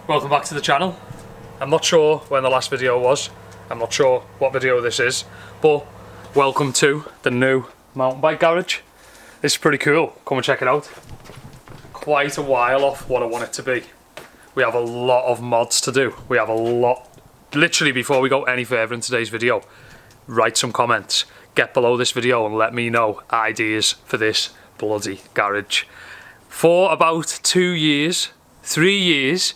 welcome back to the channel. I'm not sure when the last video was, I'm not sure what video this is, but welcome to the new mountain bike garage. This is pretty cool, come and check it out. Quite a while off what I want it to be. We have a lot of mods to do, we have a lot. Literally before we go any further in today's video, write some comments, get below this video and let me know ideas for this bloody garage. For about 2 years, 3 years,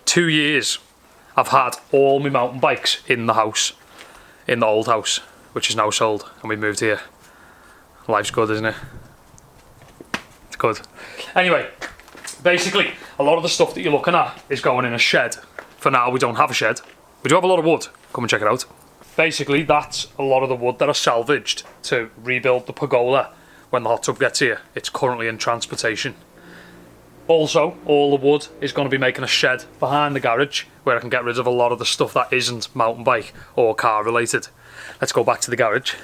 2 years, I've had all my mountain bikes in the house, in the old house, which is now sold, and we moved here. Life's good, isn't it? It's good. Anyway, basically, a lot of the stuff that you're looking at is going in a shed. For now, we don't have a shed. We do have a lot of wood. Come and check it out. Basically, that's a lot of the wood that I salvaged to rebuild the pergola when the hot tub gets here. It's currently in transportation. Also, all the wood is going to be making a shed behind the garage where I can get rid of a lot of the stuff that isn't mountain bike or car related. Let's go back to the garage.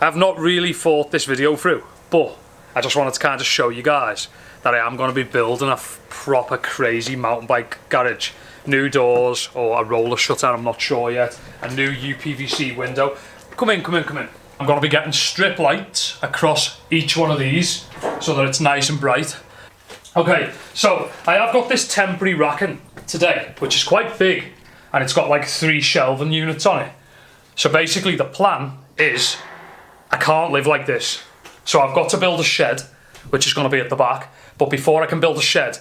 I've not really thought this video through, but I just wanted to kind of show you guys that I am going to be building a proper crazy mountain bike garage. New doors or a roller shutter, I'm not sure yet. A new UPVC window. Come in. I'm going to be getting strip lights across each one of these so that it's nice and bright. Okay, so I have got this temporary racking today, which is quite big, and it's got like 3 shelving units on it. So basically the plan is, I can't live like this. So I've got to build a shed, which is going to be at the back. But before I can build a shed,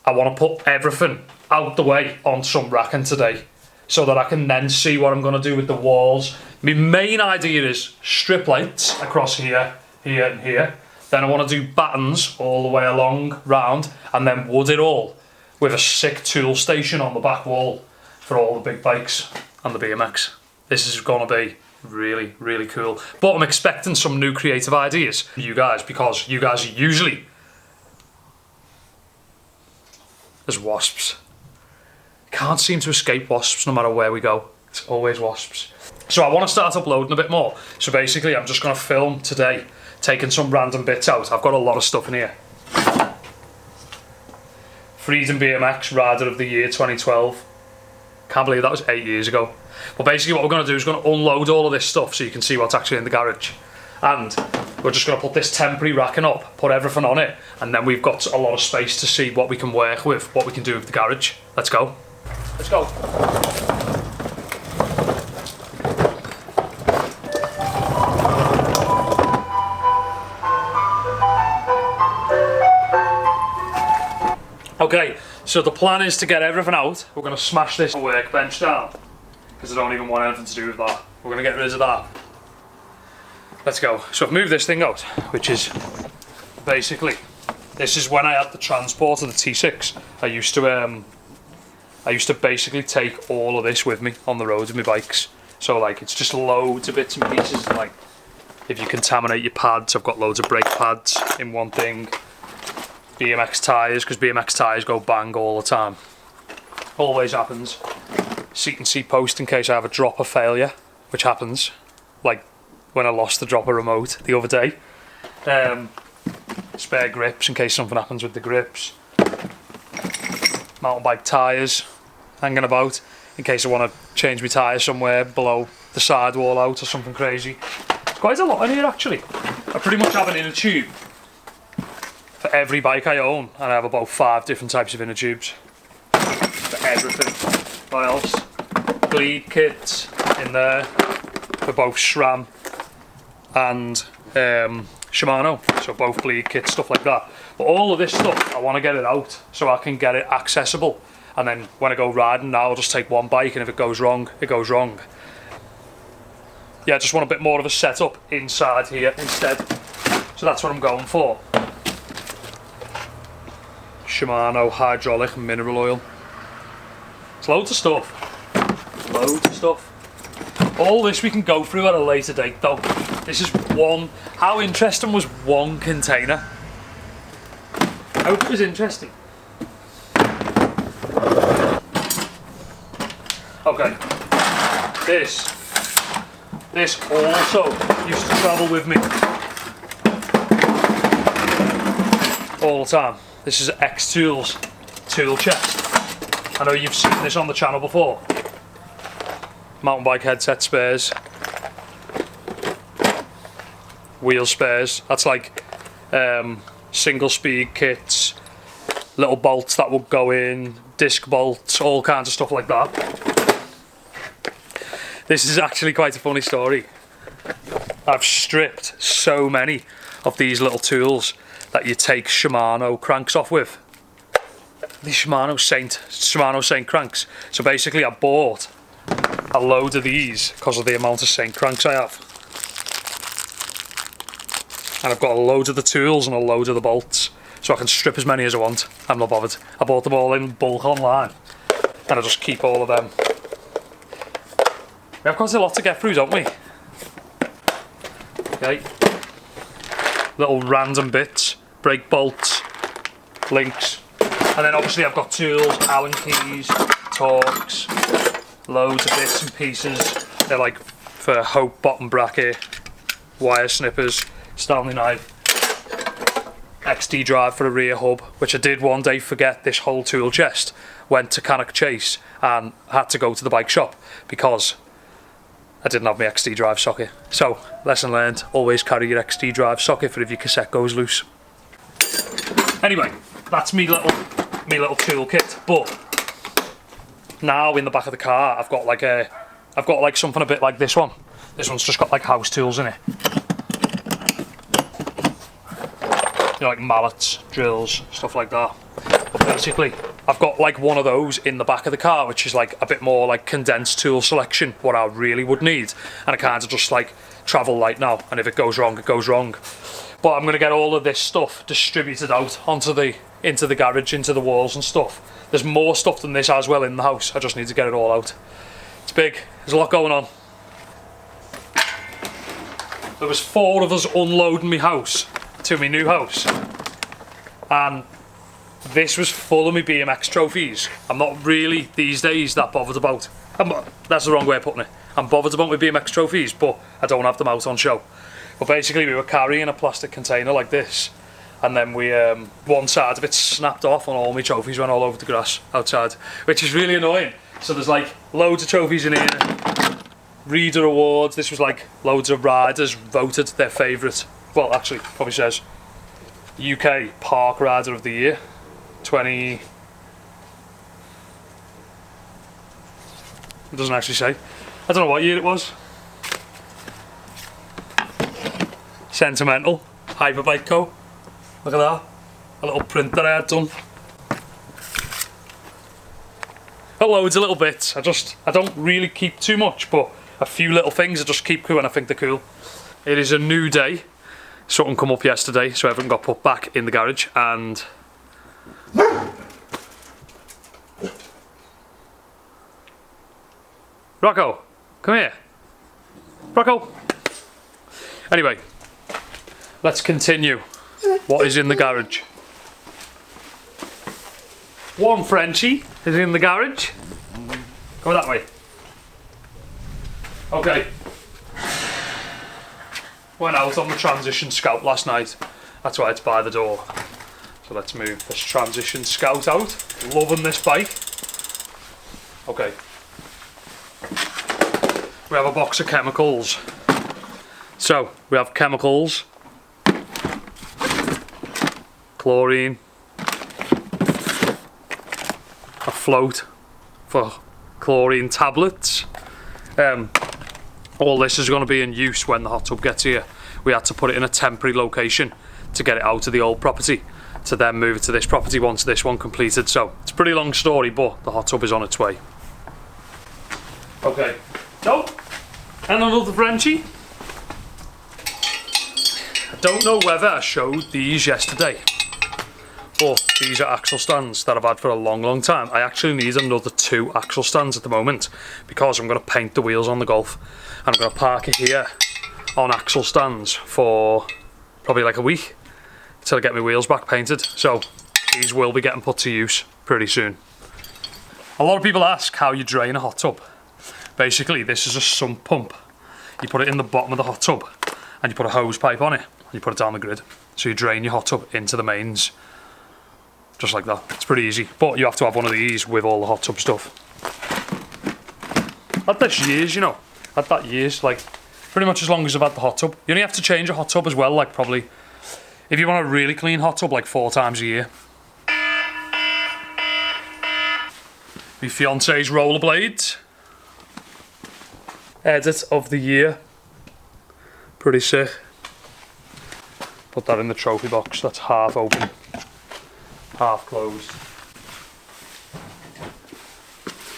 I want to put everything out the way on some racking today, so that I can then see what I'm going to do with the walls. My main idea is strip lights across here, here and here. Then I want to do battens all the way along, round, and then wood it all with a sick tool station on the back wall for all the big bikes and the BMX. This is going to be really, really cool. But I'm expecting some new creative ideas from you guys, because you guys are usually... There's wasps. Can't seem to escape wasps no matter where we go. It's always wasps. So I want to start uploading a bit more. So basically I'm just going to film today, taking some random bits out. I've got a lot of stuff in here. Freedom BMX Rider of the Year 2012. Can't believe that was 8 years ago. But basically what we're going to do is going to unload all of this stuff so you can see what's actually in the garage. And we're just going to put this temporary racking up, put everything on it, and then we've got a lot of space to see what we can work with, what we can do with the garage. Let's go. Let's go. Okay, so the plan is to get everything out. We're going to smash this workbench down, because I don't even want anything to do with that. We're going to get rid of that. Let's go. So I've moved this thing out, which is basically, this is when I had the transport of the T6. I used to basically take all of this with me on the road with my bikes. So like, it's just loads of bits and pieces. Like, if you contaminate your pads, I've got loads of brake pads in one thing. Bmx Tires, because Bmx Tires go bang all the time. Always happens. Seat and seat post in case I have a dropper failure, which happens. Like when I lost the dropper remote the other day. Spare grips in case something happens with the grips. Mountain bike tyres hanging about in case I want to change my tyre somewhere below the sidewall out or something crazy. There's quite a lot in here actually. I pretty much have an inner tube for every bike I own, and I have about 5 different types of inner tubes for everything. What else? Bleed kits in there for both SRAM and Shimano, so both bleed kits, stuff like that. But all of this stuff, I want to get it out so I can get it accessible, and then when I go riding now, I'll just take one bike, and if it goes wrong, it goes wrong. Yeah, I just want a bit more of a setup inside here instead, so that's what I'm going for. Shimano hydraulic mineral oil. It's loads of stuff. Loads of stuff. All this we can go through at a later date though. This is one. How interesting was one container? I hope it was interesting. Okay. This also used to travel with me. all the time. This is X Tools tool chest. I know you've seen this on the channel before. Mountain bike headset spares, wheel spares. That's like single speed kits, little bolts that will go in, disc bolts, all kinds of stuff like that. This is actually quite a funny story. I've stripped so many of these little tools that you take Shimano cranks off with. These Shimano Saint cranks. So basically I bought a load of these because of the amount of Saint cranks I have. And I've got a load of the tools and a load of the bolts, so I can strip as many as I want. I'm not bothered. I bought them all in bulk online and I just keep all of them. We have quite a lot to get through, don't we? Okay. Little random bits, brake bolts, links, and then obviously I've got tools, Allen keys, torques, loads of bits and pieces. They're like for Hope bottom bracket, wire snippers, Stanley knife, XD drive for a rear hub, which I did one day forget this whole tool chest. Went to Cannock Chase and had to go to the bike shop because I didn't have my XD drive socket. So, lesson learned, always carry your XD drive socket for if your cassette goes loose. Anyway, that's me little toolkit, but now in the back of the car I've got like something a bit like this one. This one's just got like house tools in it. You know, like mallets, drills, stuff like that. But basically, I've got like one of those in the back of the car, which is like a bit more like condensed tool selection, what I really would need. And I kind of just like travel light now, and if it goes wrong, it goes wrong. But I'm gonna get all of this stuff distributed out into the garage, into the walls and stuff. There's more stuff than this as well in the house. I just need to get it all out. It's big, there's a lot going on. There was 4 of us unloading my house to my new house, and this was full of my BMX trophies. I'm not really these days that bothered about, that's the wrong way of putting it. I'm bothered about my BMX trophies, but I don't have them out on show. But basically we were carrying a plastic container like this, and then we one side of it snapped off and all my trophies went all over the grass outside, which is really annoying. So there's like loads of trophies in here, reader awards. This was like loads of riders voted their favourite, well actually probably says UK Park Rider of the Year 20, it doesn't actually say. I don't know what year it was. Sentimental Hyperbike Co. Look at that, a little print that I had done. Got loads of little bits. I don't really keep too much, but a few little things I just keep when I think they're cool. It is a new day. Something come up yesterday, so everything got put back in the garage, and Rocco, come here. Rocco. Anyway, let's continue what is in the garage. One Frenchie is in the garage. Go that way. Okay. Went out on the Transition Scout last night. That's why it's by the door. So let's move this Transition Scout out. Loving this bike. Okay. We have a box of chemicals. So we have chemicals, chlorine, a float for chlorine tablets. All this is going to be in use when the hot tub gets here. We had to put it in a temporary location to get it out of the old property, to then move it to this property once this one completed. So it's a pretty long story, but the hot tub is on its way. Okay, so, and another Frenchie. I don't know whether I showed these yesterday, but these are axle stands that I've had for a long time. I actually need another 2 axle stands at the moment because I'm going to paint the wheels on the Golf, and I'm going to park it here on axle stands for probably like a week until I get my wheels back painted. So these will be getting put to use pretty soon. A lot of people ask how you drain a hot tub. Basically, this is a sump pump. You put it in the bottom of the hot tub and you put a hose pipe on it and you put it down the grid. So you drain your hot tub into the mains just like that. It's pretty easy, but you have to have one of these with all the hot tub stuff. Had this years, you know. Had that years, like pretty much as long as I've had the hot tub. You only have to change a hot tub as well, like probably if you want a really clean hot tub, like 4 times a year. My fiance's rollerblades. Edit of the year. Pretty sick. Put that in the trophy box. That's half open, half closed.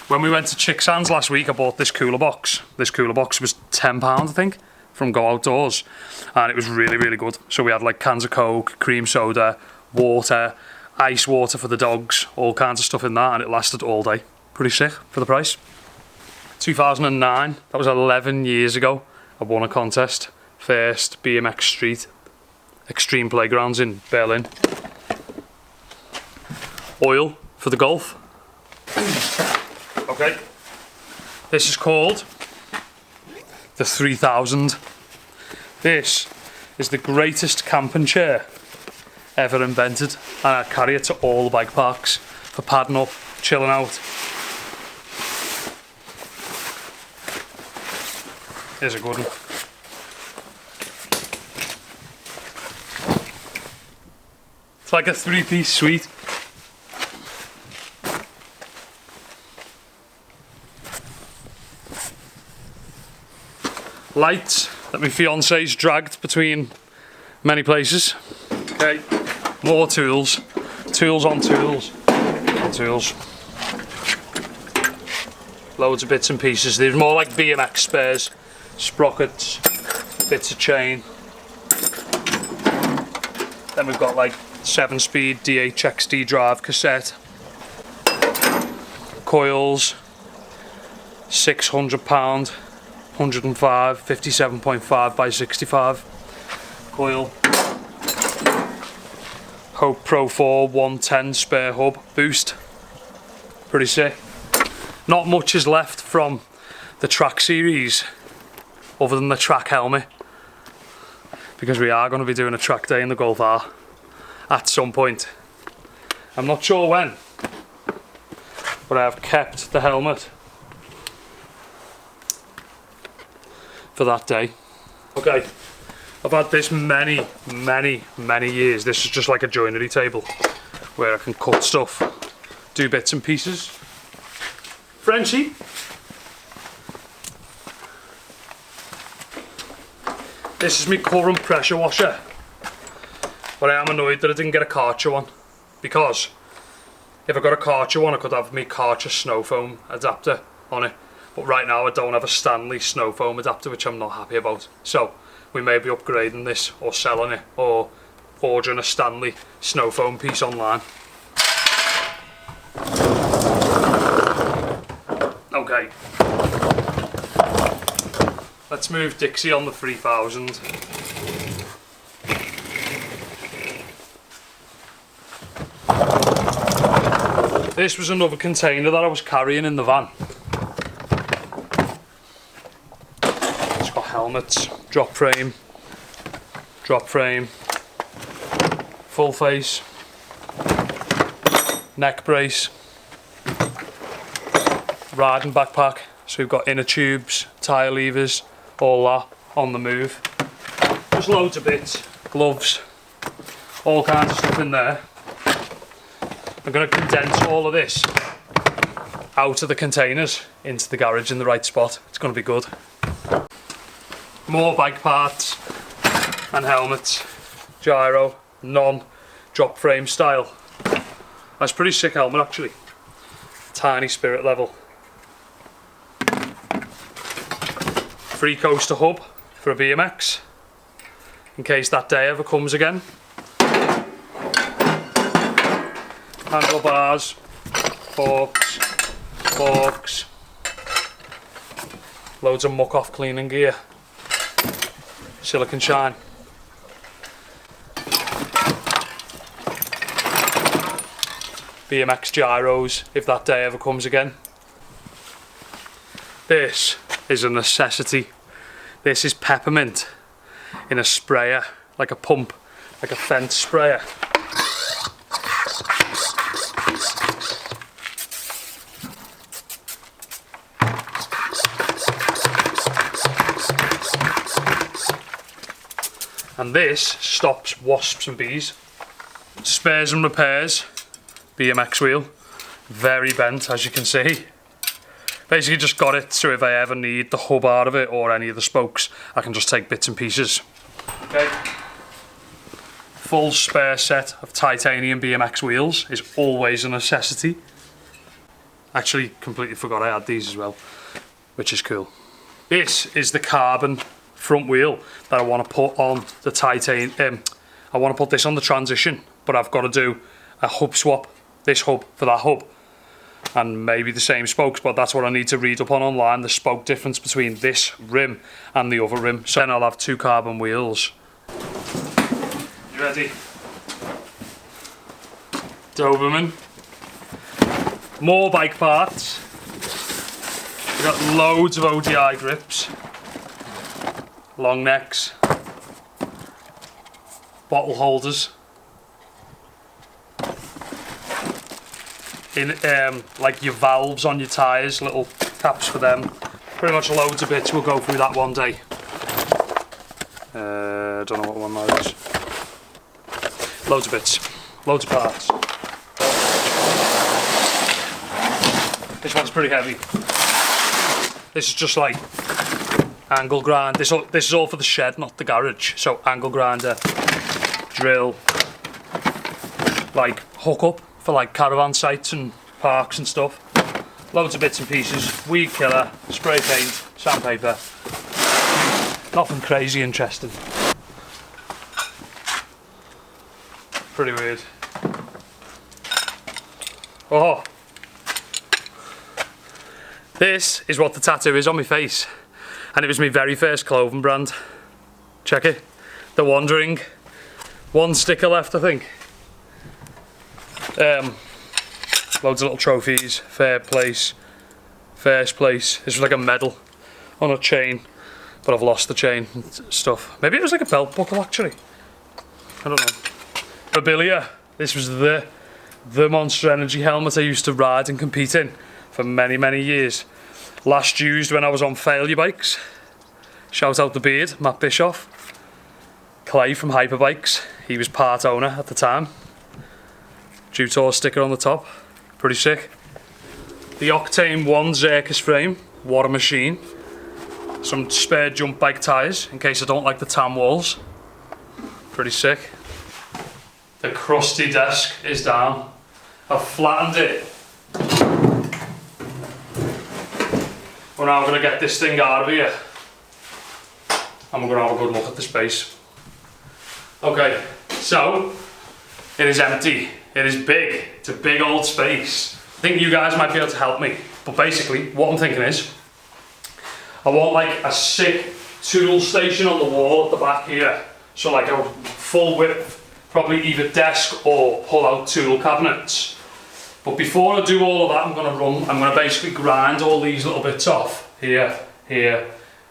When we went to Chicksands last week, I bought this cooler box. This cooler box was £10, I think, from Go Outdoors, and it was really, really good. So we had like cans of Coke, cream soda, water, ice water for the dogs, all kinds of stuff in that, and it lasted all day. Pretty sick for the price. 2009, that was 11 years ago. I won a contest, first BMX Street Extreme Playgrounds in Berlin. Oil for the Golf. Okay, this is called the 3000. This is the greatest camping chair ever invented, and I carry it to all the bike parks for padding up, chilling out. Here's a good one. It's like a 3-piece suite. Lights that my fiance's dragged between many places. Okay, more tools. Tools on tools. On tools. Loads of bits and pieces. There's more like BMX spares, sprockets, bits of chain. Then we've got like 7-speed DHXD drive cassette. Coils, £600. 105, 57.5 by 65 coil. Hope Pro 4 110 spare hub boost. Pretty sick. Not much is left from the track series other than the track helmet, because we are going to be doing a track day in the Golf R at some point. I'm not sure when, but I have kept the helmet for that day. Okay, I've had this many years. This is just like a joinery table where I can cut stuff, do bits and pieces. Frenchie. This is my current pressure washer, but I am annoyed that I didn't get a Karcher one, because if I got a Karcher one I could have my Karcher snow foam adapter on it. But right now I don't have a Stanley snow foam adapter, which I'm not happy about. So we may be upgrading this or selling it or ordering a Stanley snow foam piece online. Okay. Let's move Dixie on the 3000. This was another container that I was carrying in the van. Helmets, drop frame, full face, neck brace, riding backpack. So we've got inner tubes, tyre levers, all that on the move. Just loads of bits, gloves, all kinds of stuff in there. I'm going to condense all of this out of the containers into the garage in the right spot. It's going to be good. More bike parts and helmets, gyro, non-drop frame style. That's pretty sick helmet actually. Tiny spirit level. Free coaster hub for a BMX, in case that day ever comes again. Handlebars, forks, loads of muck off cleaning gear. Silicon shine. BMX gyros, if that day ever comes again. This is a necessity. This is peppermint in a sprayer, like a pump, like a fence sprayer. And this stops wasps and bees. Spares and repairs, BMX wheel. Very bent, as you can see. Basically just got it so if I ever need the hub out of it or any of the spokes, I can just take bits and pieces. Okay. Full spare set of titanium BMX wheels is always a necessity. Actually, completely forgot I had these as well, which is cool. This is the carbon front wheel that I want to put on the titanium. I want to put this on the transition, but I've got to do a hub swap. This hub for that hub. And maybe the same spokes, but that's what I need to read up on online, the spoke difference between this rim and the other rim. So then I'll have 2 carbon wheels. You ready? Doberman. More bike parts. We've got loads of ODI grips. Long necks. Bottle holders. In like your valves on your tyres, little caps for them. Pretty much loads of bits, we'll go through that one day. I don't know what one that is. Loads of bits, loads of parts. This one's pretty heavy. This is just like angle grind. This is all for the shed, not the garage. So angle grinder, drill, like hook up for like caravan sites and parks and stuff. Loads of bits and pieces, weed killer, spray paint, sandpaper. Nothing crazy interesting. Pretty weird. Oh, this is what the tattoo is on my face, and it was my very first clothing brand. Check it. The Wandering. 1 sticker left, I think. Loads of little trophies. First place. This was like a medal on a chain, but I've lost the chain and stuff. Maybe it was like a belt buckle actually. I don't know. Mobilia. This was the Monster Energy helmet I used to ride and compete in for many years. Last used when I was on failure bikes. Shout out the beard, Matt Bischoff. Clay from Hyperbikes. He was part owner at the time. Dutor sticker on the top, pretty sick. The Octane 1 Zircus frame, what a machine. Some spare jump bike tyres in case I don't like the tan walls. Pretty sick. The crusty desk is down. I've flattened it. We're now going to get this thing out of here and we're going to have a good look at the space. Okay, so it is empty. It is big. It's a big old space. I think you guys might be able to help me. But basically, what I'm thinking is, I want like a sick tool station on the wall at the back here. So like a full width, probably either desk or pull out tool cabinets. But before I do all of that, I'm gonna basically grind all these little bits off. Here,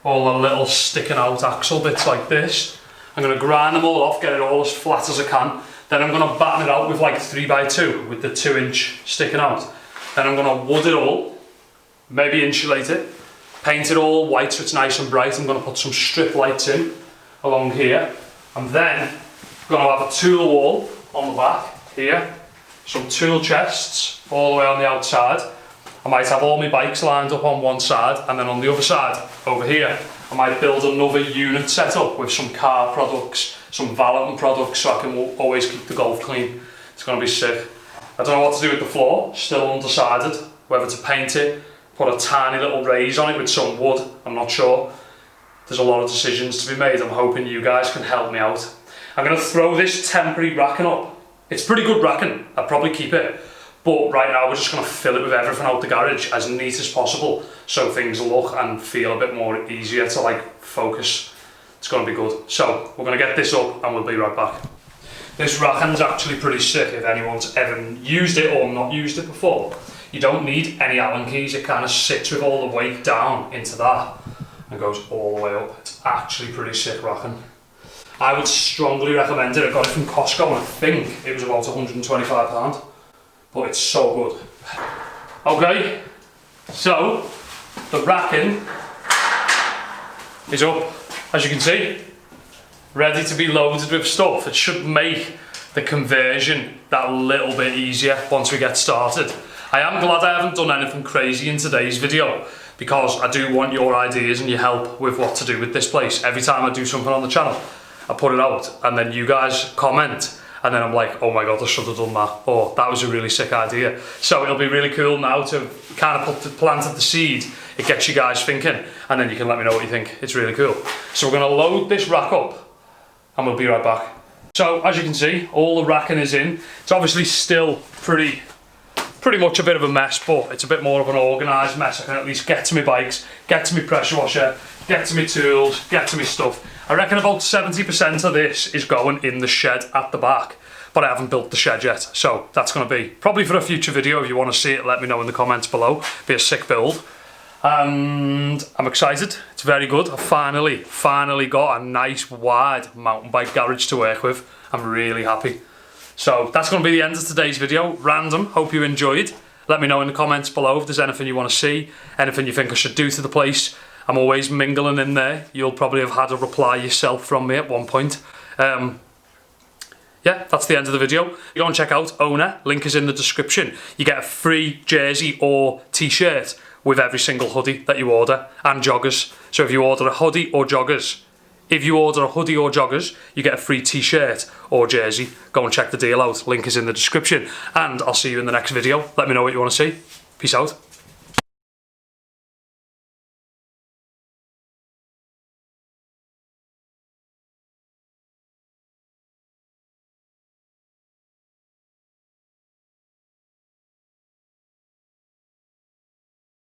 all the little sticking out axle bits like this. I'm gonna grind them all off, get it all as flat as I can. Then I'm going to batten it out with like 3x2 with the 2-inch sticking out. Then I'm going to wood it all, maybe insulate it, paint it all white so it's nice and bright. I'm going to put some strip lights in along here. And then I'm going to have a tool wall on the back here, some tool chests all the way on the outside. I might have all my bikes lined up on one side, and then on the other side over here I might build another unit set up with some car products, some valeting products, so I can always keep the golf clean. It's going to be sick. I don't know what to do with the floor, still undecided. Whether to paint it, put a tiny little raise on it with some wood, I'm not sure. There's a lot of decisions to be made. I'm hoping you guys can help me out. I'm going to throw this temporary racking up. It's pretty good racking, I'd probably keep it. But right now we're just going to fill it with everything out the garage as neat as possible, so things look and feel a bit more easier to like focus. It's going to be good. So we're going to get this up and we'll be right back. This racking's actually pretty sick if anyone's ever used it or not used it before. You don't need any Allen keys, it kind of sits with all the weight down into that and goes all the way up. It's actually pretty sick racking. I would strongly recommend it. I got it from Costco and I think it was about £125. But it's so good. Okay, so the racking is up, as you can see. ready to be loaded with stuff. It should make the conversion that little bit easier once we get started. I am glad I haven't done anything crazy in today's video, because I do want your ideas and your help with what to do with this place. Every time I do something on the channel, I put it out and then you guys comment, and then I'm like, oh my god, I should have done that, or that was a really sick idea. So it'll be really cool now to kind of planted the seed. It gets you guys thinking, and then you can let me know what you think. It's really cool. So we're going to load this rack up and we'll be right back. So as you can see, all the racking is in. It's obviously still pretty much a bit of a mess, but it's a bit more of an organised mess. I can at least get to my bikes, get to my pressure washer, get to my tools, get to my stuff. I reckon about 70% of this is going in the shed at the back, but I haven't built the shed yet, so that's going to be probably for a future video. If you want to see it, let me know in the comments below. Be a sick build. And I'm excited. It's very good. I finally got a nice wide mountain bike garage to work with. I'm really happy. So that's going to be the end of today's video. Random. Hope you enjoyed. Let me know in the comments below if there's anything you want to see, anything you think I should do to the place. I'm always mingling in there. You'll probably have had a reply yourself from me at one point. Yeah, that's the end of the video. You go and check out OWNA. Link is in the description. You get a free jersey or t-shirt with every single hoodie that you order, and joggers. So if you order a hoodie or joggers, you get a free t-shirt or jersey. Go and check the deal out. Link is in the description. And I'll see you in the next video. Let me know what you want to see. Peace out.